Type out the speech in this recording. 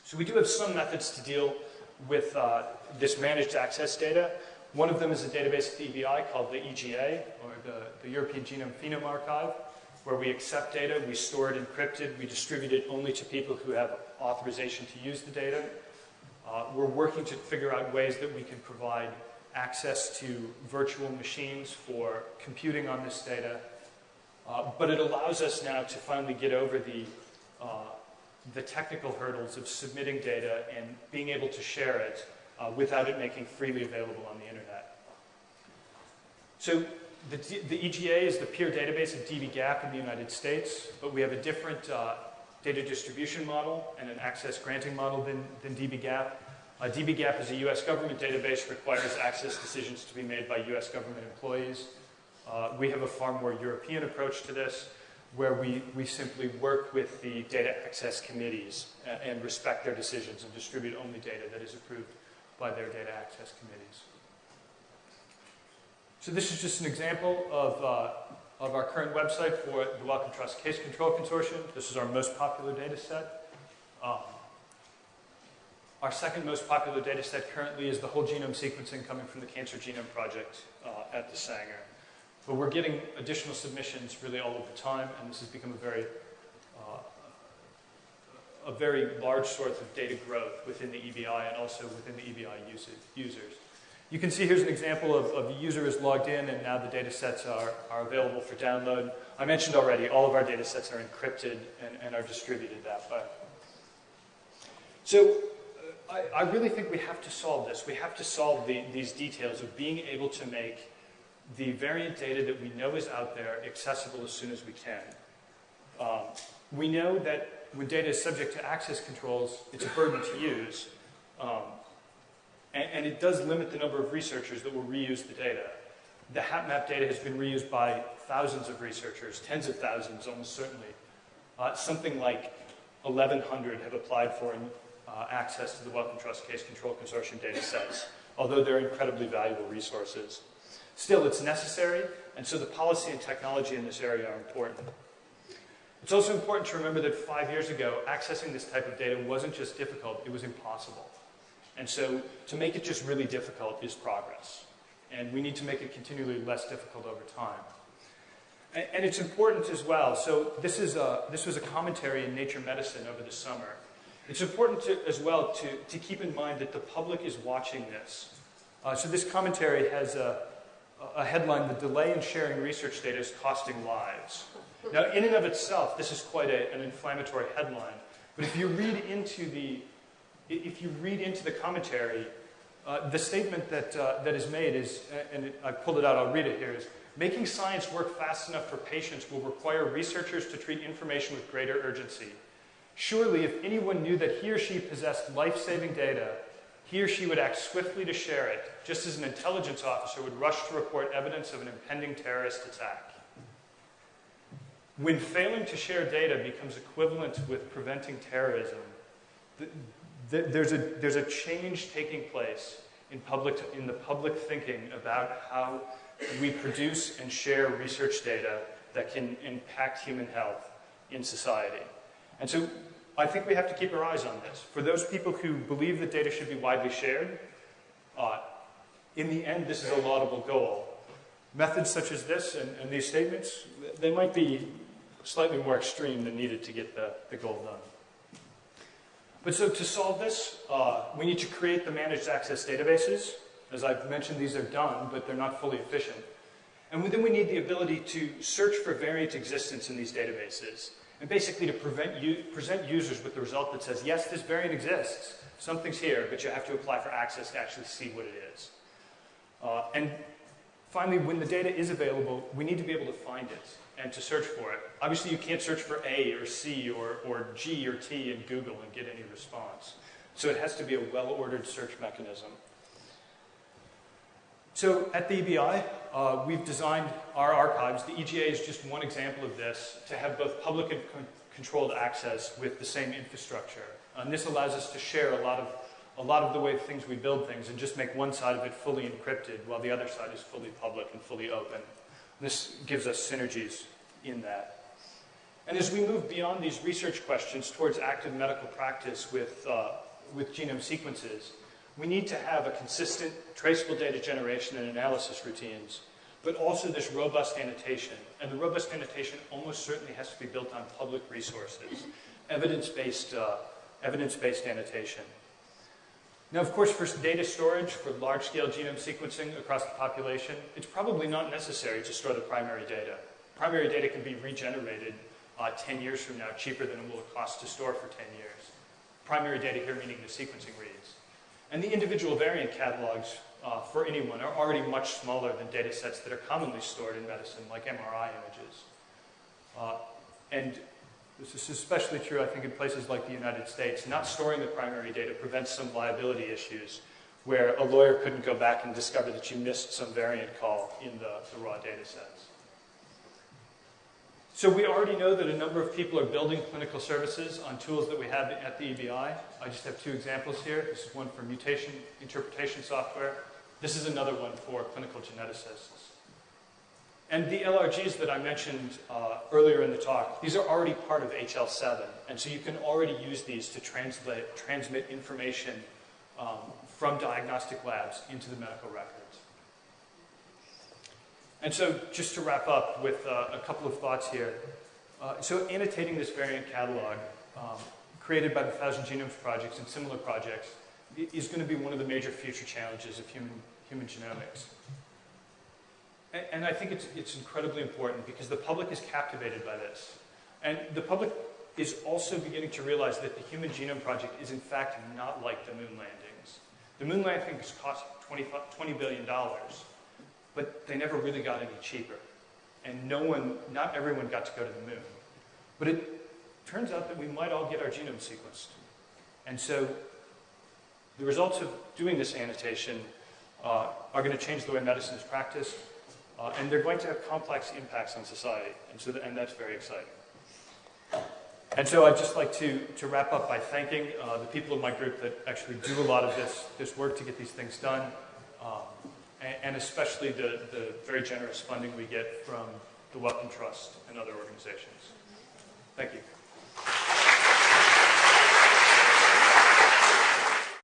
So we do have some methods to deal with this managed access data. One of them is a database at the EBI called the EGA, or the European Genome Phenome Archive, where we accept data, we store it encrypted, we distribute it only to people who have authorization to use the data. We're working to figure out ways that we can provide access to virtual machines for computing on this data. But it allows us now to finally get over the technical hurdles of submitting data and being able to share it without it making freely available on the internet. So the EGA is the peer database of dbGaP in the United States, but we have a different data distribution model and an access granting model than dbGaP. dbGaP is a US government database, requires access decisions to be made by US government employees. We have a far more European approach to this, where we simply work with the data access committees and respect their decisions and distribute only data that is approved by their data access committees. So this is just an example of our current website for the Wellcome Trust Case Control Consortium. This is our most popular data set. Our second most popular data set currently is the whole genome sequencing coming from the Cancer Genome Project at the Sanger. But we're getting additional submissions really all of the time, and this has become a very large source of data growth within the EBI and also within the EBI users. You can see here's an example of a user is logged in, and now the data sets are available for download. I mentioned already, all of our data sets are encrypted and are distributed that way. So I really think we have to solve this. We have to solve these details of being able to make the variant data that we know is out there accessible as soon as we can. We know that when data is subject to access controls, it's a burden to use. And it does limit the number of researchers that will reuse the data. The HapMap data has been reused by thousands of researchers, tens of thousands almost certainly. Something like 1,100 have applied for access to the Wellcome Trust Case Control Consortium data sets, although they're incredibly valuable resources. Still, it's necessary, and so the policy and technology in this area are important. It's also important to remember that 5 years ago, accessing this type of data wasn't just difficult, it was impossible. And so to make it just really difficult is progress. And we need to make it continually less difficult over time. And it's important as well. So this was a commentary in Nature Medicine over the summer. It's important as well to keep in mind that the public is watching this. So this commentary has a headline, "The delay in sharing research data is costing lives." Now, in and of itself, this is quite an inflammatory headline. But if you read into the commentary, the statement that is made is, and I pulled it out, I'll read it here, is, "Making science work fast enough for patients will require researchers to treat information with greater urgency. Surely, if anyone knew that he or she possessed life-saving data, he or she would act swiftly to share it, just as an intelligence officer would rush to report evidence of an impending terrorist attack." When failing to share data becomes equivalent with preventing terrorism, there's a change taking place in the public thinking about how we produce and share research data that can impact human health in society. And so I think we have to keep our eyes on this. For those people who believe that data should be widely shared, in the end, this is a laudable goal. Methods such as this and these statements, they might be slightly more extreme than needed to get the goal done. But so to solve this, we need to create the managed access databases. As I've mentioned, these are done, but they're not fully efficient. And then we need the ability to search for variant existence in these databases, and basically to present users with the result that says, yes, this variant exists, something's here, but you have to apply for access to actually see what it is. And finally, when the data is available, we need to be able to find it and to search for it. Obviously, you can't search for A or C or G or T in Google and get any response. So it has to be a well-ordered search mechanism. So at the EBI, we've designed our archives. The EGA is just one example of this, to have both public and controlled access with the same infrastructure. And this allows us to share a lot of the way things we build things and just make one side of it fully encrypted while the other side is fully public and fully open. This gives us synergies in that. And as we move beyond these research questions towards active medical practice with genome sequences, we need to have a consistent traceable data generation and analysis routines, but also this robust annotation. And the robust annotation almost certainly has to be built on public resources, evidence-based annotation. Now, of course, for data storage, for large-scale genome sequencing across the population, it's probably not necessary to store the primary data. Primary data can be regenerated 10 years from now, cheaper than it will cost to store for 10 years. Primary data here meaning the sequencing reads. And the individual variant catalogs for anyone are already much smaller than data sets that are commonly stored in medicine, like MRI images. And this is especially true, I think, in places like the United States. Not storing the primary data prevents some liability issues where a lawyer couldn't go back and discover that you missed some variant call in the raw data sets. So we already know that a number of people are building clinical services on tools that we have at the EBI. I just have two examples here. This is one for mutation interpretation software. This is another one for clinical geneticists. And the LRGs that I mentioned earlier in the talk, these are already part of HL7. And so you can already use these to transmit information from diagnostic labs into the medical records. And so just to wrap up with a couple of thoughts here. So annotating this variant catalog created by the Thousand Genomes Projects and similar projects is going to be one of the major future challenges of human genomics. And I think it's incredibly important because the public is captivated by this. And the public is also beginning to realize that the Human Genome Project is in fact not like the moon landings. The moon landings cost $20 billion. But they never really got any cheaper. And not everyone got to go to the moon. But it turns out that we might all get our genome sequenced. And so the results of doing this annotation are going to change the way medicine is practiced, and they're going to have complex impacts on society. And that's very exciting. And so I'd just like to wrap up by thanking the people in my group that actually do a lot of this work to get these things done. And especially the very generous funding we get from the Wellcome Trust and other organizations. Thank you.